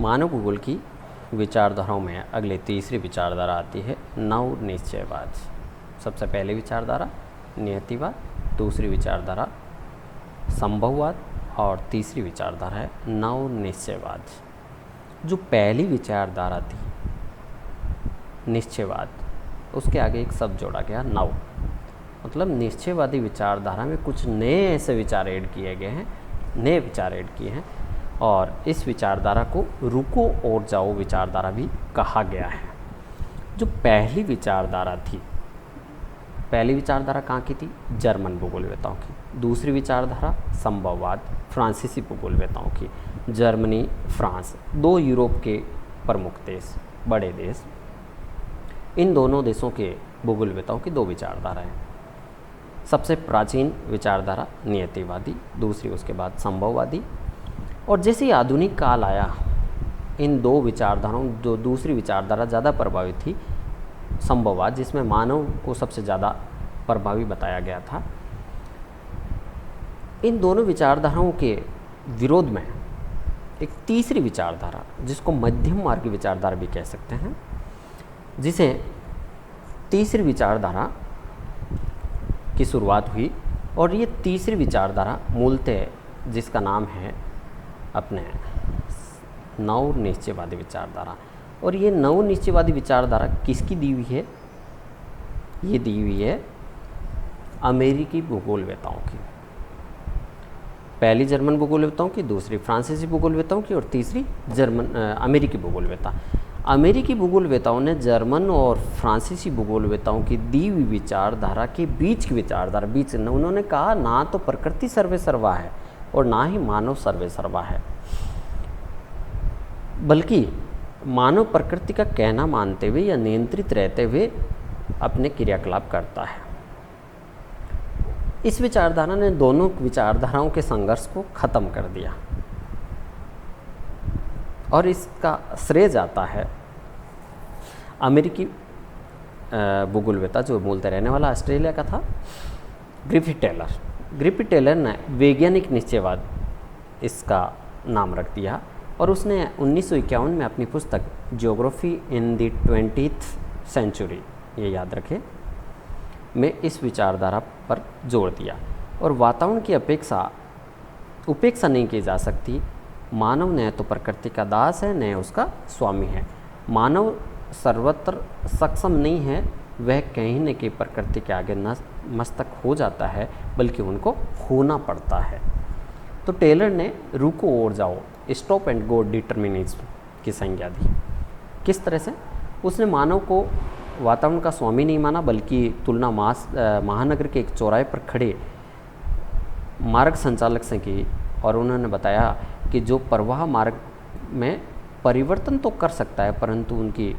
मानव भूगोल की विचारधाराओं में अगले तीसरी विचारधारा आती है नव निश्चयवाद। सबसे पहली विचारधारा नियतिवाद, दूसरी विचारधारा संभववाद और तीसरी विचारधारा है नव निश्चयवाद। जो पहली विचारधारा थी निश्चयवाद, उसके आगे एक शब्द जोड़ा गया नव, मतलब निश्चयवादी विचारधारा में कुछ नए ऐसे विचार ऐड किए गए हैं, नए विचार ऐड किए हैं और इस विचारधारा को रुको और जाओ विचारधारा भी कहा गया है। जो पहली विचारधारा थी, पहली विचारधारा कहाँ की थी? जर्मन भूगोलवेताओं की। दूसरी विचारधारा संभववाद, फ्रांसीसी भूगोलवेताओं की। जर्मनी, फ्रांस, दो यूरोप के प्रमुख देश, बड़े देश, इन दोनों देशों के भूगोलवेताओं की दो विचारधाराएं। सबसे प्राचीन विचारधारा नियतिवादी, दूसरी उसके बाद संभववादी। और जैसे ही आधुनिक काल आया, इन दो विचारधाराओं, जो दूसरी विचारधारा ज़्यादा प्रभावित थी संभववाद, जिसमें मानव को सबसे ज़्यादा प्रभावी बताया गया था, इन दोनों विचारधाराओं के विरोध में एक तीसरी विचारधारा, जिसको मध्यम मार्ग की विचारधारा भी कह सकते हैं, जिसे तीसरी विचारधारा की शुरुआत हुई। और ये तीसरी विचारधारा मूलतः जिसका नाम है अपने नव निश्चयवादी विचारधारा। और ये नव निश्चयवादी विचारधारा किसकी दी हुई है? ये दी हुई है अमेरिकी भूगोलवेताओं की। पहली जर्मन भूगोलवेताओं की, दूसरी फ्रांसीसी भूगोलवेताओं की और तीसरी अमेरिकी भूगोलवेता। अमेरिकी भूगोलवेताओं ने जर्मन और फ्रांसीसी भूगोलवेताओं की दी हुई विचारधारा के बीच की विचारधारा, उन्होंने कहा ना तो प्रकृति सर्वे सर्वा है और ना ही मानव सर्वे सर्वा है, बल्कि मानव प्रकृति का कहना मानते हुए या नियंत्रित रहते हुए अपने क्रियाकलाप करता है। इस विचारधारा ने दोनों विचारधाराओं के संघर्ष को खत्म कर दिया और इसका श्रेय जाता है अमेरिकी भूगोलवेता, जो मूलतः रहने वाला ऑस्ट्रेलिया का था, ग्रिफिथ टेलर। ग्रिफिथ टेलर ने वैज्ञानिक निश्चयवाद इसका नाम रख दिया और उसने 1951 में अपनी पुस्तक geography in the 20th century, ये याद रखें, में इस विचारधारा पर जोर दिया। और वातावरण की उपेक्षा नहीं की जा सकती। मानव न तो प्रकृति का दास है, न उसका स्वामी है। मानव सर्वत्र सक्षम नहीं है, वह कहीं न कहीं प्रकृति के आगे मस्तक हो जाता है, बल्कि उनको खोना पड़ता है। तो टेलर ने रुको और जाओ, स्टॉप एंड गो डिटर्मिनिज्म की संज्ञा दी। किस तरह से? उसने मानव को वातावरण का स्वामी नहीं माना, बल्कि तुलना महानगर के एक चौराहे पर खड़े मार्ग संचालक से की और उन्होंने बताया कि जो प्रवाह मार्ग में परिवर्तन तो कर सकता है, परंतु उनकी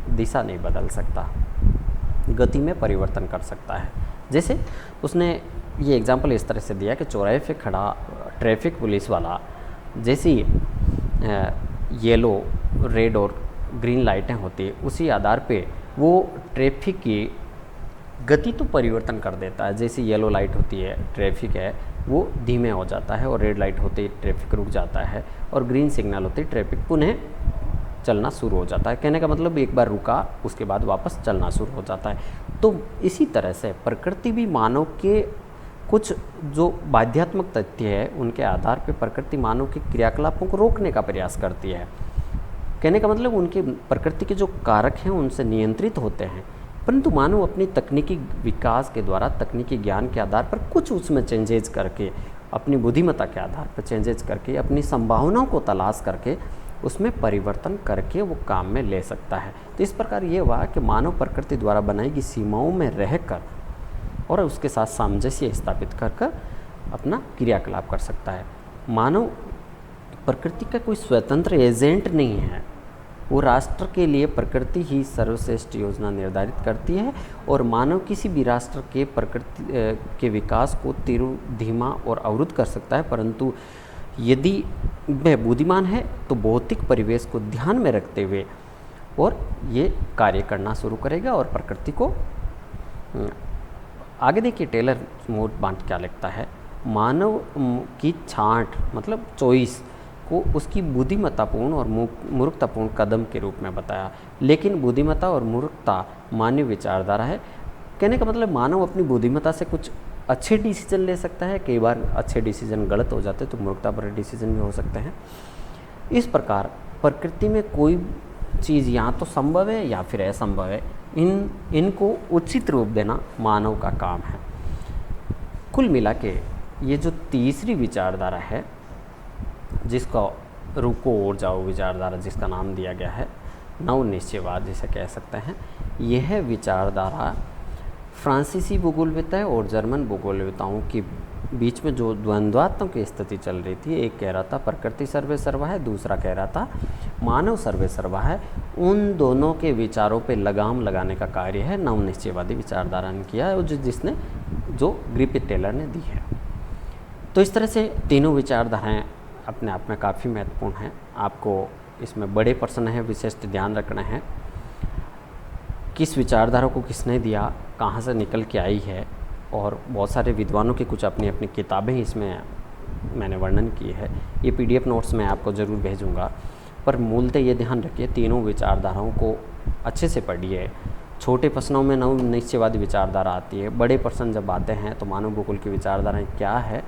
दिशा नहीं बदल सकता, गति में परिवर्तन कर सकता है। जैसे उसने ये एग्जाम्पल इस तरह से दिया कि चौराहे पे खड़ा ट्रैफिक पुलिस वाला जैसी येलो, रेड और ग्रीन लाइटें होती है, उसी आधार पे वो ट्रैफिक की गति तो परिवर्तन कर देता है। जैसे येलो लाइट होती है, ट्रैफिक है, वो धीमे हो जाता है, और रेड लाइट होती है, ट्रैफिक रुक जाता है, और ग्रीन सिग्नल होती है, ट्रैफिक पुनः चलना शुरू हो जाता है। कहने का मतलब एक बार रुका, उसके बाद वापस चलना शुरू हो जाता है। तो इसी तरह से प्रकृति भी मानव के कुछ जो बाध्यात्मक तथ्य है, उनके आधार पर प्रकृति मानव के क्रियाकलापों को रोकने का प्रयास करती है। कहने का मतलब उनके प्रकृति के जो कारक हैं उनसे नियंत्रित होते हैं, परंतु मानव अपनी तकनीकी विकास के द्वारा, तकनीकी ज्ञान के आधार पर कुछ उसमें चेंजेज करके, अपनी बुद्धिमत्ता के आधार पर चेंजेज करके, अपनी संभावनाओं को तलाश करके उसमें परिवर्तन करके वो काम में ले सकता है। तो इस प्रकार ये हुआ कि मानव प्रकृति द्वारा बनाई गई सीमाओं में रहकर और उसके साथ सामंजस्य स्थापित कर अपना क्रियाकलाप कर सकता है। मानव प्रकृति का कोई स्वतंत्र एजेंट नहीं है, वो राष्ट्र के लिए प्रकृति ही सर्वश्रेष्ठ योजना निर्धारित करती है और मानव किसी भी राष्ट्र के प्रकृति के विकास को धीमा और अवरुद्ध कर सकता है, परंतु यदि वह बुद्धिमान है तो भौतिक परिवेश को ध्यान में रखते हुए और ये कार्य करना शुरू करेगा और प्रकृति को आगे। देखिए टेलर मोट बांट क्या लिखता है, मानव की छांट मतलब चॉइस को उसकी बुद्धिमत्तापूर्ण और मूर्खतापूर्ण कदम के रूप में बताया। लेकिन बुद्धिमत्ता और मूर्खता मानवीय विचारधारा है। कहने का मतलब मानव अपनी बुद्धिमत्ता से कुछ अच्छे डिसीजन ले सकता है, कई बार अच्छे डिसीजन गलत हो जाते तो मूर्खता भरे डिसीजन भी हो सकते हैं। इस प्रकार प्रकृति में कोई चीज़ या तो संभव है या फिर असंभव है, इनको उचित रूप देना मानव का काम है। कुल मिला के ये जो तीसरी विचारधारा है, जिसका रुको और जाओ विचारधारा जिसका नाम दिया गया है, नव निश्चयवाद जिसे कह सकते हैं, यह विचारधारा फ्रांसीसी भूगोलविद्ता और जर्मन भूगोलविद्ताओं के बीच में जो द्वंद्वात्मक की स्थिति चल रही थी, एक कह रहा था प्रकृति सर्वे सर्वा है, दूसरा कह रहा था मानव सर्वे सर्वा है, उन दोनों के विचारों पे लगाम लगाने का कार्य है नव निश्चयवादी विचारधारा ने किया है, और जिसने जो ग्रिफिथ टेलर ने दी है। तो इस तरह से तीनों विचारधाराएँ अपने आप में काफ़ी महत्वपूर्ण हैं। आपको इसमें बड़े प्रश्न हैं, विशेष ध्यान रखना है किस विचारधारा को किसने दिया, कहाँ से निकल के आई है, और बहुत सारे विद्वानों की कुछ अपनी अपनी किताबें इसमें मैंने वर्णन की है। ये PDF नोट्स मैं आपको ज़रूर भेजूँगा। पर मूलतः ये ध्यान रखिए, तीनों विचारधाराओं को अच्छे से पढ़िए। छोटे प्रश्नों में नव निश्चयवादी विचारधारा आती है, बड़े प्रश्न जब आते हैं तो मानव भूगोल की विचारधाराएँ क्या है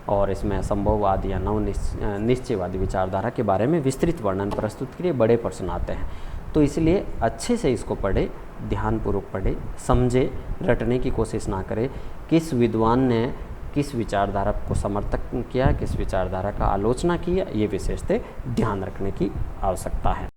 और इसमें संभववाद या नव निश्चयवादी विचारधारा के बारे में विस्तृत वर्णन प्रस्तुत के लिए बड़े प्रश्न आते हैं। तो इसलिए अच्छे से इसको पढ़े, ध्यानपूर्वक पढ़े, समझे, रटने की कोशिश ना करें किस विद्वान ने किस विचारधारा को समर्थन किया, किस विचारधारा का आलोचना किया, ये विशेषतः ध्यान रखने की आवश्यकता है।